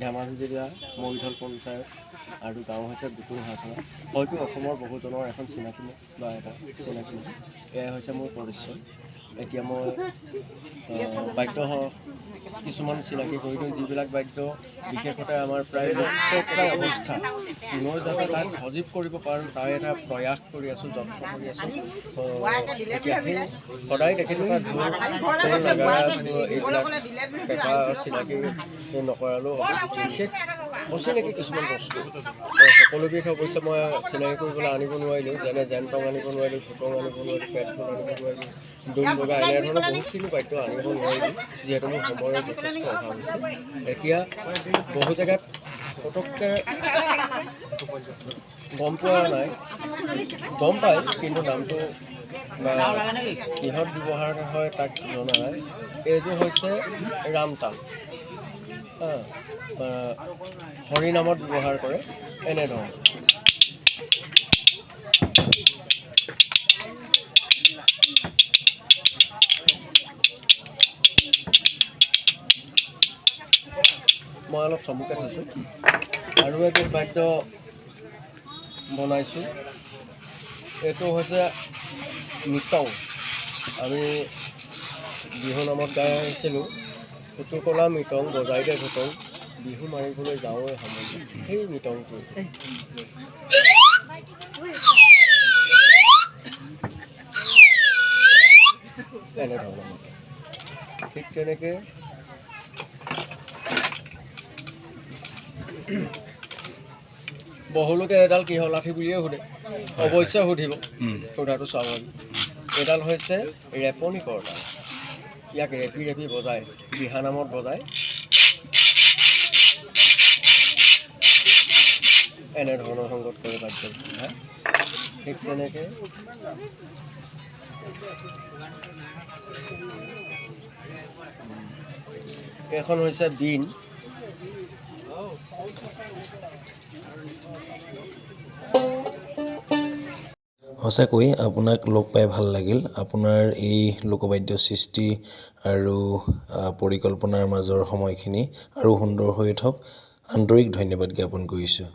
ধেমাজি জিলা মৰিধল পঞ্চায়ত আৰু গাঁও হৈছে গুটুহাটনা। হয়তো অসমৰ বহুজনৰ এখন চিনাকি বা এটা চিনাকি এয়াই হৈছে মোৰ পৰিচয়। এতিয়া মই বাদ্য কিছুমান চিনাকি কৰি দিওঁ, যিবিলাক বাদ্য বিশেষতে আমাৰ প্ৰায় লুপ্তপ্ৰায় অৱস্থা। মই যাতে তাক সজীৱ কৰিব পাৰোঁ তাৰ এটা প্ৰয়াস কৰি আছোঁ, যত্ন কৰি আছোঁ। এতিয়া সেই সদায় দেখি থকা ঢোল নাগাৰা এইবিলাক পেঁপা চিনাকি নকৰালেও বিশেষ অচিনাকি কিছুমান বস্তু সকলোবিধ অৱশ্যে মই চিনাকি কৰিবলৈ আনিব নোৱাৰিলোঁ, যেনে জেনটং আনিব নোৱাৰিলোঁ, ধুতং আনিব নোৱাৰিলোঁ, পেটফোন আনিব নোৱাৰিলোঁ, ডোল বগা এনেধৰণৰ বহুতখিনি বাদ্য আনিব নোৱাৰিলোঁ, যিহেতু মোৰ সময়ৰ যথেষ্ট অভাৱ হৈছে। এতিয়া বহু জেগাত পটককৈ গম পোৱা নাই, গম পায় কিন্তু নামটো কিহত ব্যৱহাৰ হয় তাক জনা নাই। এইটো হৈছে ৰামতাল, হৰি নামত ব্যৱহাৰ কৰে এনেধৰণৰ। মই অলপ চমুকৈ থৈছোঁ। আৰু এবিধ বাদ্য বনাইছোঁ, এইটো হৈছে মিটং। আমি বিহু নামত গাই আহিছিলোঁ, পুতুকলা মিটং বজাই দে ঘুটং, বিহু মাৰিবলৈ যাওঁৱে সময় সেই মিটংটো। এনেধৰণৰ ঠিক তেনেকৈ বহুলোকে এডাল কিহৰ লাঠি বুলিয়ে সোধে, অৱশ্যে সুধিব, সোধাটো স্বাভাৱিক। এডাল হৈছে ৰেপনি কৰতা। ইয়াক ৰেপি ৰেপি বজায়, দিহানামত বজায়। এনেধৰণৰ সংগত কৰে বাদ্য। ঠিক তেনেকৈ এখন হৈছে বিন। সঁচাকৈ আপোনাক লগ পাই ভাল লাগিল। আপোনাৰ এই লোকবাদ্য সৃষ্টি আৰু পৰিকল্পনাৰ মাজৰ সময়খিনি আৰু সুন্দৰ হৈ উঠক। আন্তৰিক ধন্যবাদ জ্ঞাপন কৰিছোঁ।